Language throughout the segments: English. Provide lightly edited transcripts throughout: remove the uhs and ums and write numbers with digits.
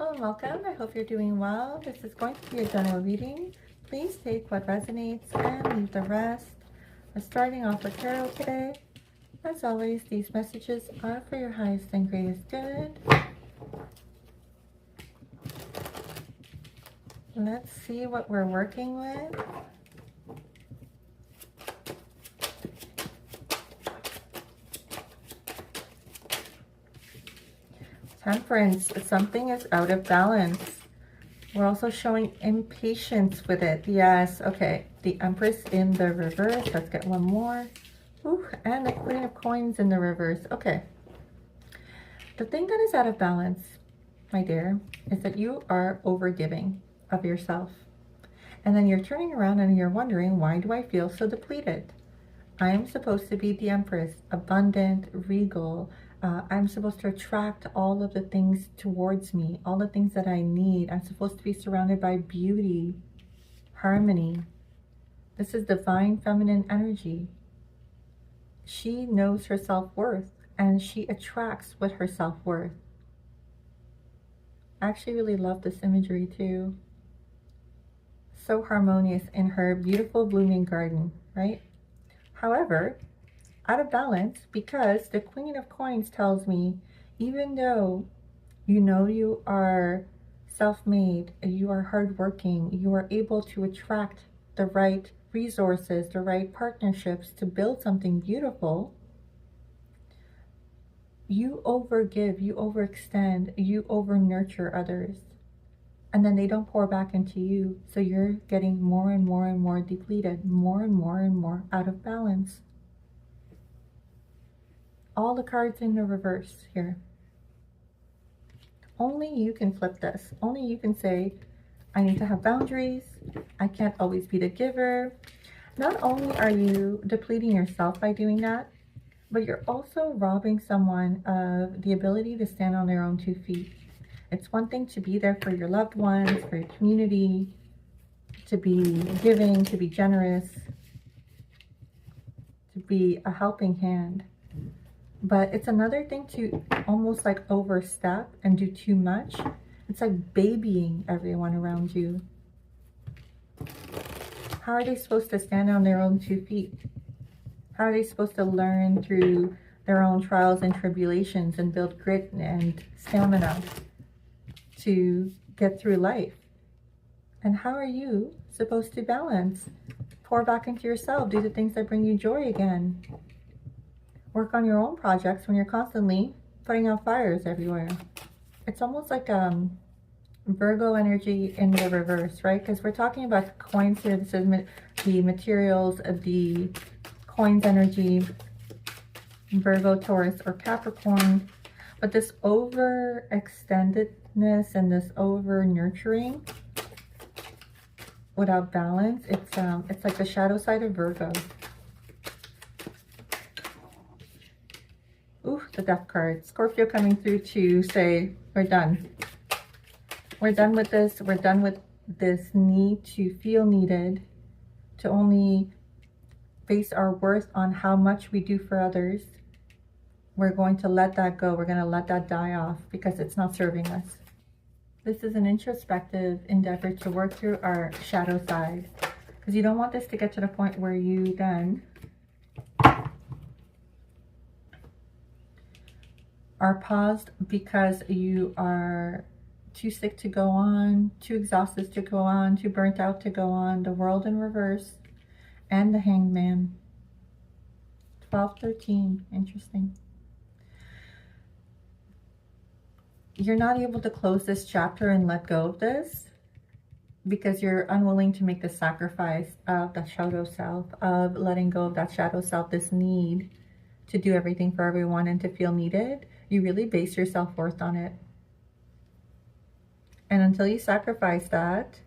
Hello and welcome. I hope you're doing well. This is going to be a general reading. Please take what resonates and leave the rest. We're starting off with tarot today. As always, these messages are for your highest and greatest good. Let's see what we're working with. Temperance, something is out of balance. We're also showing impatience with it. Yes, okay. The Empress in the reverse. Let's get one more. Ooh, and the Queen of Coins in the reverse. Okay. The thing that is out of balance, my dear, is that you are overgiving of yourself. And then you're turning around and you're wondering, why do I feel so depleted? I am supposed to be the Empress, abundant, regal. I'm supposed to attract all of the things towards me, all the things that I need. I'm supposed to be surrounded by beauty, harmony. This is divine feminine energy. She knows her self-worth and she attracts with her self-worth. I actually really love this imagery too. So harmonious in her beautiful blooming garden, right? However, out of balance, because the Queen of Coins tells me, even though you know you are self-made, you are hardworking, you are able to attract the right resources, the right partnerships to build something beautiful, you overgive, you overextend, you over-nurture others. And then they don't pour back into you. So you're getting more and more and more depleted, more and more and more out of balance. All the cards in the reverse here. Only you can flip this. Only you can say, I need to have boundaries. I can't always be the giver. Not only are you depleting yourself by doing that, but you're also robbing someone of the ability to stand on their own 2 feet. It's one thing to be there for your loved ones, for your community, to be giving, to be generous, to be a helping hand. But it's another thing to almost like overstep and do too much. It's like babying everyone around you. How are they supposed to stand on their own 2 feet? How are they supposed to learn through their own trials and tribulations and build grit and stamina to get through life? And how are you supposed to balance? Pour back into yourself, do the things that bring you joy again. Work on your own projects when you're constantly putting out fires everywhere. It's almost like Virgo energy in the reverse, right? Because we're talking about coins here. This is the materials of the coins energy, Virgo, Taurus, or Capricorn. But this overextendedness and this over nurturing without balance, it's like the shadow side of Virgo. Ooh, the Death card. Scorpio coming through to say, we're done. We're done with this. We're done with this need to feel needed, to only base our worth on how much we do for others. We're going to let that go. We're going to let that die off because it's not serving us. This is an introspective endeavor to work through our shadow side, because you don't want this to get to the point where you then are paused because you are too sick to go on, too exhausted to go on, too burnt out to go on. The World in reverse and the Hanged Man. 12-13, interesting. You're not able to close this chapter and let go of this because you're unwilling to make the sacrifice of that shadow self, of letting go of that shadow self, this need to do everything for everyone and to feel needed. You really base your self-worth on it. And until you sacrifice that,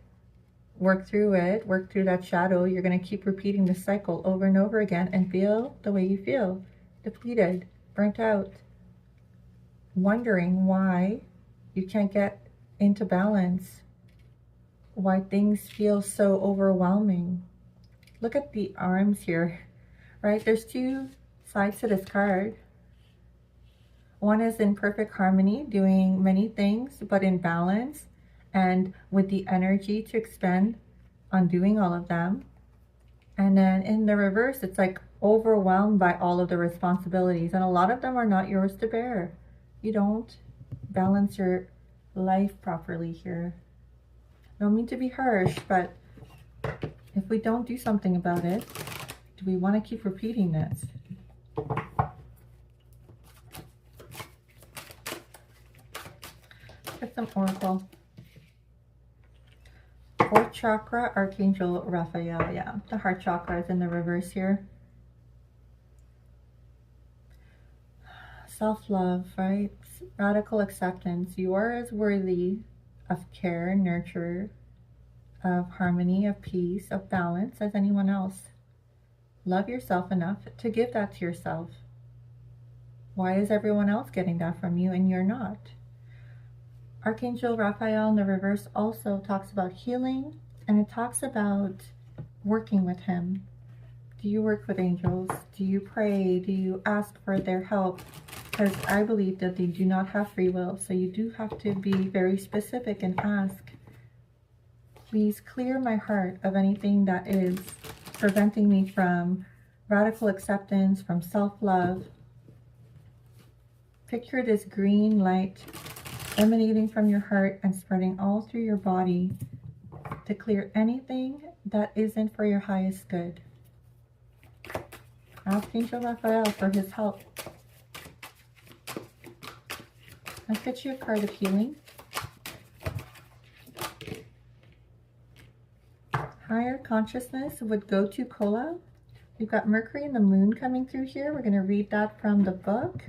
work through it, work through that shadow, you're going to keep repeating the cycle over and over again and feel the way you feel. Depleted, burnt out, wondering why you can't get into balance, why things feel so overwhelming. Look at the arms here, right? There's 2 sides to this card. One is in perfect harmony, doing many things, but in balance and with the energy to expend on doing all of them. And then in the reverse, it's like overwhelmed by all of the responsibilities, and a lot of them are not yours to bear. You don't balance your life properly here. I don't mean to be harsh, but if we don't do something about it, do we want to keep repeating this? Get some oracle. Fourth chakra, Archangel Raphael. Yeah, the heart chakra is in the reverse here. Self-love, right? Radical acceptance. You are as worthy of care, nurture, of harmony, of peace, of balance as anyone else. Love yourself enough to give that to yourself. Why is everyone else getting that from you and you're not? Archangel Raphael in the reverse also talks about healing, and it talks about working with him. Do you work with angels? Do you pray? Do you ask for their help? Because I believe that they do not have free will, so you do have to be very specific and ask. Please clear my heart of anything that is preventing me from radical acceptance, from self-love. Picture this green light emanating from your heart and spreading all through your body to clear anything that isn't for your highest good. Ask Angel Raphael for his help. Let's get you a card of healing. Higher consciousness would go to Kola. We've got Mercury and the Moon coming through here. We're going to read that from the book.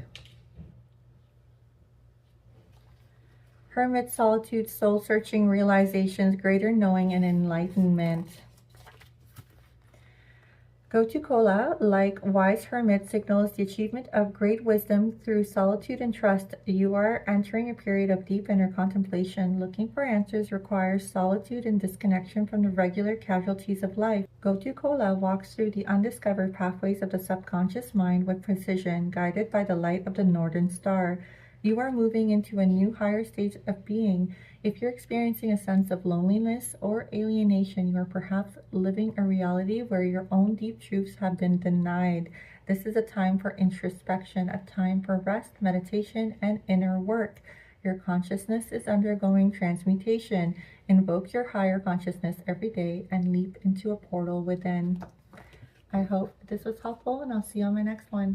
Hermit, solitude, soul-searching realizations, greater knowing and enlightenment. Gotu-kola, like wise hermit, signals the achievement of great wisdom through solitude and trust. You are entering a period of deep inner contemplation. Looking for answers requires solitude and disconnection from the regular casualties of life. Gotu-kola walks through the undiscovered pathways of the subconscious mind with precision, guided by the light of the northern star. You are moving into a new higher stage of being. If you're experiencing a sense of loneliness or alienation, you are perhaps living a reality where your own deep truths have been denied. This is a time for introspection, a time for rest, meditation, and inner work. Your consciousness is undergoing transmutation. Invoke your higher consciousness every day and leap into a portal within. I hope this was helpful, and I'll see you on my next one.